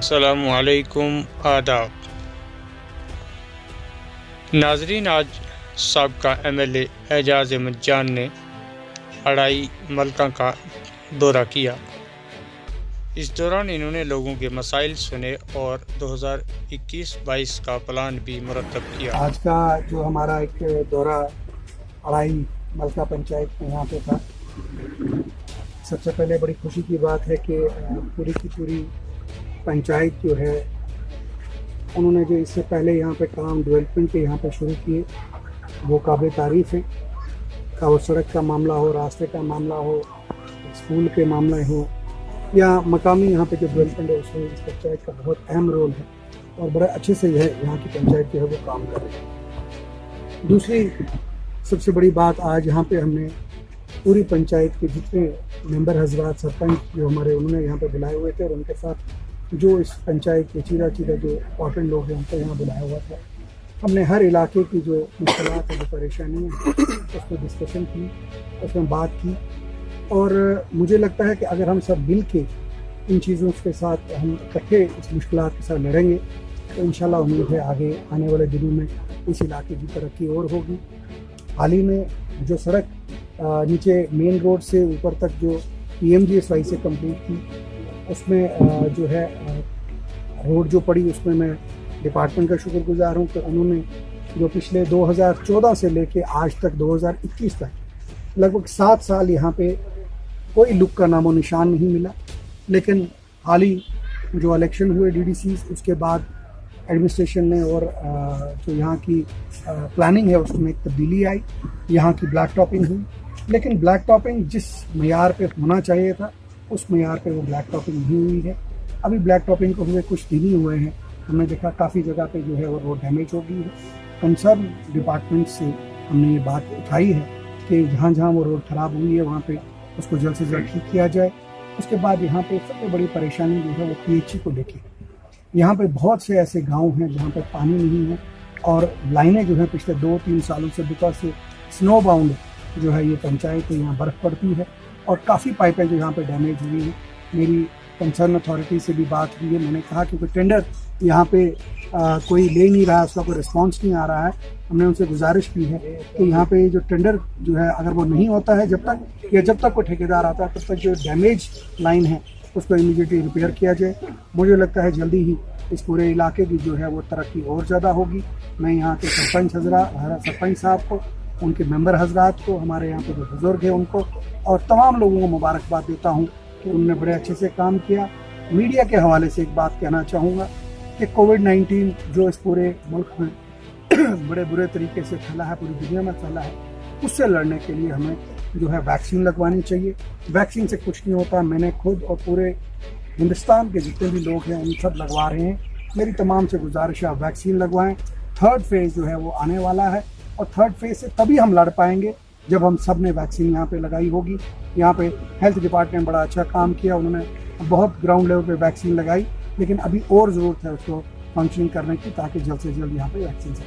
अस्सलामुअलैकुम आदाब नाजरीन, आज साबका MLA एजाज अहमद जान ने अढ़ाई मलका का दौरा किया। इस दौरान इन्होंने लोगों के मसाइल सुने और 2021-22 का प्लान भी मुरतब किया। आज का जो हमारा एक दौरा अढ़ाई मलका पंचायत में यहाँ पे था, सबसे पहले बड़ी खुशी की बात है कि पूरी की पूरी पंचायत जो है उन्होंने जो इससे पहले यहाँ पे काम डेवलपमेंट के यहाँ पे शुरू किए वो काबिल तारीफ़ है। का वो सड़क का मामला हो, रास्ते का मामला हो, स्कूल के मामले हो या मकामी यहाँ पे जो डेवलपमेंट है उसमें इस पंचायत का बहुत अहम रोल है और बड़े अच्छे से है यहाँ की पंचायत जो है वो काम कर रही है। दूसरी सबसे बड़ी बात, आज यहाँ पे हमने पूरी पंचायत के जितने मेंबर हजरात, सरपंच जो हमारे उन्होंने यहाँ पे बुलाए हुए थे और उनके साथ जो इस पंचायत के चीरा जो इम्पोर्टेंट लोग हैं उनको यहाँ बुलाया हुआ था। हमने हर इलाके की जो मुश्किलात है, जो परेशानी है, उस पर डिस्कशन की, उसमें बात की और मुझे लगता है कि अगर हम सब मिल के इन चीज़ों के साथ हम इकट्ठे इस मुश्किलात के साथ लड़ेंगे तो इंशाल्लाह उम्मीद है आगे आने वाले दिनों में इस इलाके की तरक्की और होगी। हाल ही में जो सड़क नीचे मेन रोड से ऊपर तक जो PMGSY से कंप्लीट की, उसमें जो है रोड जो पड़ी उसमें मैं डिपार्टमेंट का शुक्रगुजार हूँ कि उन्होंने जो पिछले 2014 से लेके आज तक 2021 तक लगभग 7 साल यहाँ पे कोई लुक का नामो निशान नहीं मिला। लेकिन हाल ही जो इलेक्शन हुए DDC, उसके बाद एडमिनिस्ट्रेशन ने और जो यहाँ की प्लानिंग है उसमें एक तब्दीली आई, यहाँ की ब्लैक टॉपिंग हुई। लेकिन ब्लैक टॉपिंग जिस मयार पे होना चाहिए था उस मयार पे वो ब्लैक टॉपिंग नहीं हुई है। अभी ब्लैक टॉपिंग को हुए कुछ दिन ही हुए हैं, हमने देखा काफ़ी जगह पे जो है वो रोड डैमेज हो गई है। कंसर्न डिपार्टमेंट से हमने ये बात उठाई है कि जहाँ जहाँ वो रोड ख़राब हुई है वहाँ पे उसको जल्द से जल्द ठीक किया जाए। उसके बाद यहाँ पे सबसे बड़ी परेशानी जो है वो PHE को लेके, यहाँ पे बहुत से ऐसे गाँव हैं जहाँ पे पानी नहीं है और लाइनें जो है पिछले 2-3 सालों से बिकॉज से स्नो बाउंड जो है ये पंचायत है, यहाँ बर्फ़ पड़ती है और काफ़ी पाइपें जो यहाँ पे डैमेज हुई हैं। मेरी कंसर्न अथॉरिटी से भी बात हुई है, मैंने कहा कि कोई टेंडर यहाँ पे कोई ले नहीं रहा है, उसका कोई रिस्पांस नहीं आ रहा है। हमने उनसे गुजारिश की है कि यहाँ पे जो टेंडर जो है अगर वो नहीं होता है जब तक कोई ठेकेदार आता है तब तक जो डैमेज लाइन है उसको इमीडिएटली रिपेयर किया जाए। मुझे लगता है जल्दी ही इस पूरे इलाके की जो है वो तरक्की और ज़्यादा होगी। मैं यहाँ के सरपंच साहब को, उनके मेंबर हजरात को, हमारे यहाँ पे जो बुजुर्ग हैं उनको और तमाम लोगों को मुबारकबाद देता हूँ कि उन्होंने बड़े अच्छे से काम किया। मीडिया के हवाले से एक बात कहना चाहूँगा कि कोविड-19 जो इस पूरे मुल्क में बड़े बुरे तरीके से फैला है, पूरी दुनिया में फैला है, उससे लड़ने के लिए हमें जो है वैक्सीन लगवानी चाहिए। वैक्सीन से कुछ नहीं होता। मैंने खुद और पूरे हिंदुस्तान के जितने भी लोग हैं उन सब लगवा रहे हैं। मेरी तमाम से गुजारिश है आप वैक्सीन लगवाएं। 3rd फेज़ जो है वो आने वाला है और 3rd फेज़ से तभी हम लड़ पाएंगे जब हम सब ने वैक्सीन यहाँ पे लगाई होगी। यहाँ पे हेल्थ डिपार्टमेंट बड़ा अच्छा काम किया, उन्होंने बहुत ग्राउंड लेवल पे वैक्सीन लगाई, लेकिन अभी और ज़रूरत है उसको फंक्शनिंग करने की ताकि जल्द से जल्द यहाँ पे वैक्सीन सब